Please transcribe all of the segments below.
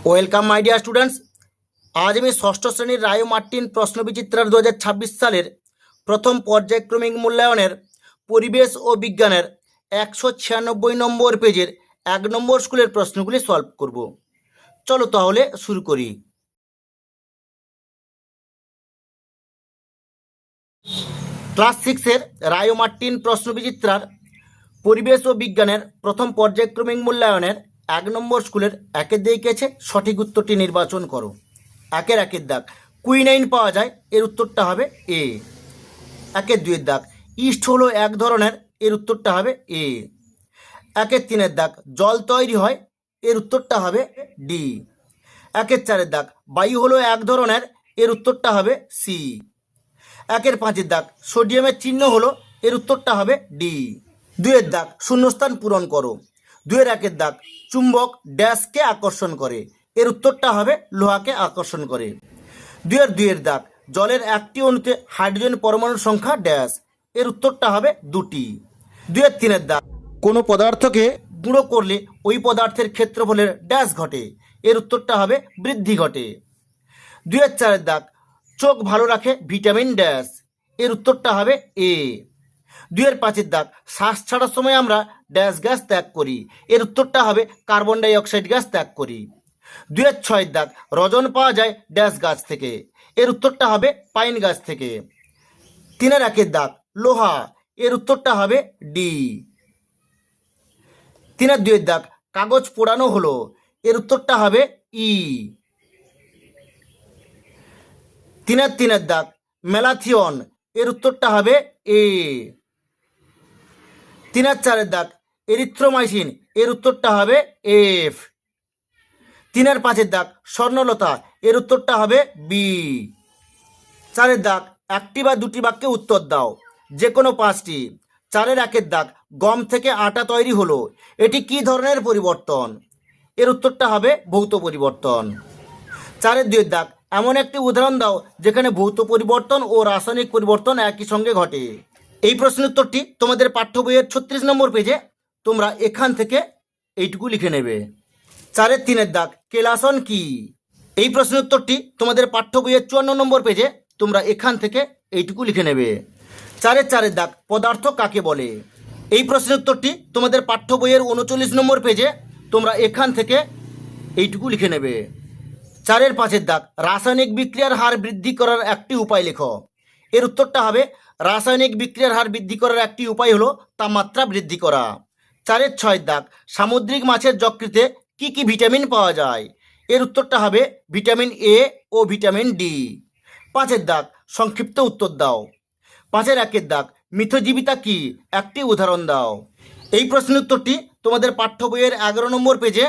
Welcome my dear students. আজ আমি ষষ্ঠ শ্রেণীর রায় ও মার্টিন প্রশ্নবিচিত্রার 2026 সালের প্রথম পর্যায়ক্রমিক মূল্যায়নের পরিবেশ ও বিজ্ঞানের 196 নম্বর পেজের 1 নম্বর স্কুলের প্রশ্নগুলি সলভ করব। চলো তাহলে শুরু করি। ক্লাস 6-এর রায় ও মার্টিন প্রশ্নবিচিত্রার পরিবেশ ও বিজ্ঞানের প্রথম পর্যায়ক্রমিক মূল্যায়নের 1 নম্বর স্কুলের একের দিকে আছে সঠিক উত্তরটি নির্বাচন করো। একের দাগ কুইনাইন পাওয়া যায়, এর উত্তরটা হবে এ। একের দুইয়ের দাগ ইস্ট হলো এক ধরনের, এর উত্তরটা হবে এ। একের তিনের দাগ জল তৈরি হয়, এর উত্তরটা হবে ডি। একের চারের দাগ বায়ু হলো এক ধরনের, এর উত্তরটা হবে সি। একের পাঁচের দাগ সোডিয়ামের চিহ্ন হলো, এর উত্তরটা হবে ডি। দুইয়ের দাগ শূন্যস্থান পূরণ করো। দুইয়ের একের দাগ চুম্বক ড্যাশকে আকর্ষণ করে, এর উত্তরটা হবে লোহাকে আকর্ষণ করে। দুইয়ের দাগ জলের একটি অণুতে হাইড্রোজেন পরমাণুর সংখ্যা ড্যাশ, এর উত্তরটা হবে 2টি। দুইয়ের তিনের দাগ কোনো পদার্থকে গুঁড়ো করলে ওই পদার্থের ক্ষেত্রফলের ড্যাশ ঘটে, এর উত্তরটা হবে বৃদ্ধি ঘটে। দুইয়ের চারের দাগ চোখ ভালো রাখে ভিটামিন ড্যাশ, এর উত্তরটা হবে এ। দুইয়ের পাঁচের দাগ শ্বাস ছাড়ার সময় আমরা ড্যাশ গ্যাস ত্যাগ করি, এর উত্তরটা হবে কার্বন ডাই অক্সাইড গ্যাস ত্যাগ করি। দুইয়ের ছয়ের দাগ রজন পাওয়া যায় ড্যাশ গাছ থেকে, এর উত্তরটা হবে পাইন গাছ থেকে। তিনের একের দাগ লোহা, এর উত্তরটা হবে ডি। তিনের দুইয়ের দাগ কাগজ পোড়ানো হলো, এর উত্তরটা হবে ই। তিনের দাগ ম্যালাথিয়ন, এর উত্তরটা হবে এ। তিনের চারের দাগ এরিথ্রোমাইসিন, এর উত্তরটা হবে এফ। তিনের পাঁচের দাগ স্বর্ণলতা, এর উত্তরটা হবে বি। চারের দাগ একটি বা দুটি বাক্যে উত্তর দাও, যে কোনো 5টি। চারের একের দাগ গম থেকে আটা তৈরি হলো, এটি কি ধরনের পরিবর্তন, এর উত্তরটা হবে ভৌত পরিবর্তন। চারের দুইয়ের দাগ এমন একটি উদাহরণ দাও যেখানে ভৌত পরিবর্তন ও রাসায়নিক পরিবর্তন একই সঙ্গে ঘটে। এই প্রশ্নের উত্তরটি তোমাদের পাঠ্য বইয়ের 36 নম্বর পেজে, তোমরা এখান থেকে এইটুকু লিখে নেবে। চারের তিনের দাগ কেলাসন কি, এই প্রশ্নের উত্তরটি তোমাদের পাঠ্য বইয়ের 54 নম্বর পেজে, তোমরা এখান থেকে এইটুকু লিখে নেবে। চারের দাগ পদার্থ কাকে বলে, এই প্রশ্নের উত্তরটি তোমাদের পাঠ্য বইয়ের 39 নম্বর পেজে, তোমরা এখান থেকে এইটুকু লিখে নেবে। চারের পাঁচের দাগ রাসায়নিক বিক্রিয়ার হার বৃদ্ধি করার একটি উপায় লেখো, এর উত্তরটা হবে রাসায়নিক বিক্রিয়ার হার বৃদ্ধি করার একটি উপায় হলো তাপমাত্রা বৃদ্ধি করা। চারের ছয়ের দাগ সামুদ্রিক মাছের যকৃতে কি কি ভিটামিন পাওয়া যায়, এর উত্তরটা হবে ভিটামিন এ ও ভিটামিন ডি। পাঁচের দাগ সংক্ষিপ্ত উত্তর দাও। পাঁচের একের দাগ মিথজীবিতা কি, একটি উদাহরণ দাও। এই প্রশ্নের উত্তরটি তোমাদের পাঠ্য বইয়ের 11 নম্বর পেজে,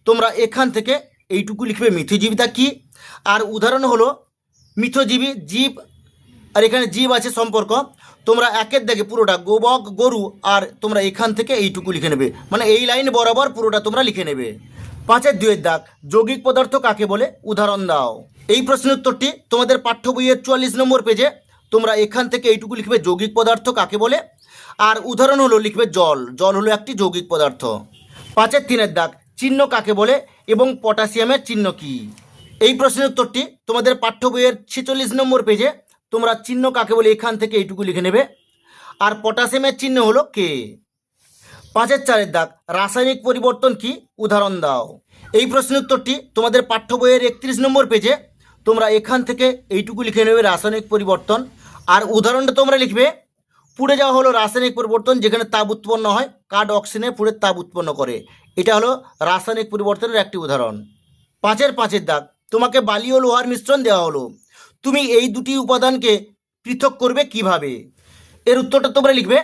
তোমরা এখান থেকে এইটুকু লিখবে মিথজীবিতা কি। আর উদাহরণ হলো মিথজীবী জীব, আর এখানে জীব আছে সম্পর্ক। তোমরা একের দাগে পুরোটা গোবক গরু, আর তোমরা এখান থেকে এইটুকু লিখে নেবে, মানে এই লাইন বরাবর পুরোটা তোমরা লিখে নেবে। পাঁচের দুইয়ের দাগ যৌগিক পদার্থ কাকে বলে, উদাহরণ দাও। এই প্রশ্নের উত্তরটি তোমাদের পাঠ্য বইয়ের 44 নম্বর পেজে, তোমরা এখান থেকে এইটুকু লিখবে যৌগিক পদার্থ কাকে বলে। আর উদাহরণ হলো লিখবে জল, জল হলো একটি যৌগিক পদার্থ। পাঁচের তিনের দাগ চিহ্ন কাকে বলে এবং পটাশিয়ামের চিহ্ন কি, এই প্রশ্নের উত্তরটি তোমাদের পাঠ্য বইয়ের 46 নম্বর পেজে, তোমরা চিহ্ন কাকে বলে এখান থেকে এইটুকু লিখে নেবে। আর পটাশিয়ামের চিহ্ন হলো কে। পাঁচের চারের দাগ রাসায়নিক পরিবর্তন কি, উদাহরণ দাও। এই প্রশ্নের উত্তরটি তোমাদের পাঠ্য বইয়ের 31 নম্বর পেজে, তোমরা এখান থেকে এইটুকু লিখে নেবে রাসায়নিক পরিবর্তন। আর উদাহরণটা তোমরা লিখবে পুড়ে যাওয়া হলো রাসায়নিক পরিবর্তন যেখানে তাপ উৎপন্ন হয়, কার্ড অক্সিজেনে পুড়ে তাপ উৎপন্ন করে, এটা হলো রাসায়নিক পরিবর্তনের একটি উদাহরণ। পাঁচের দাগ তোমাকে বালি ও লোহার মিশ্রণ দেওয়া হলো, তুমি এই দুটি উপাদানকে পৃথক করবে কিভাবে, এর উত্তরটা তোমরা লিখবে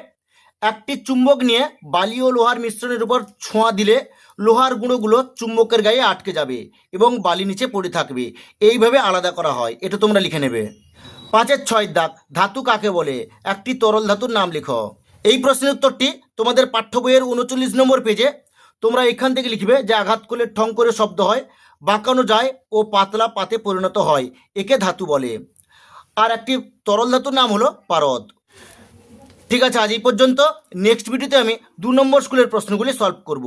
একটি চুম্বক নিয়ে বালি ও লোহার মিশ্রণের উপর ছোঁয়া দিলে লোহার গুঁড়োগুলো চুম্বকের গায়ে আটকে যাবে এবং বালি নিচে পড়ে থাকবে, এইভাবে আলাদা করা হয়, এটা তোমরা লিখে নেবে। পাঁচের ছয়ের দাগ ধাতু কাকে বলে, একটি তরল ধাতুর নাম লেখো। এই প্রশ্নের উত্তরটি তোমাদের পাঠ্য বইয়ের 39 নম্বর পেজে, তোমরা এখান থেকে লিখবে যে আঘাত করলে ঠং করে শব্দ হয়, বাঁকানো যায় ও পাতলা পাতে পরিণত হয়, একে ধাতু বলে। আর একটি তরল ধাতুর নাম হলো পারদ। ঠিক আছে, আজ এই পর্যন্ত। নেক্সট ভিডিওতে আমি 2 নম্বর স্কুলের প্রশ্নগুলি সলভ করব।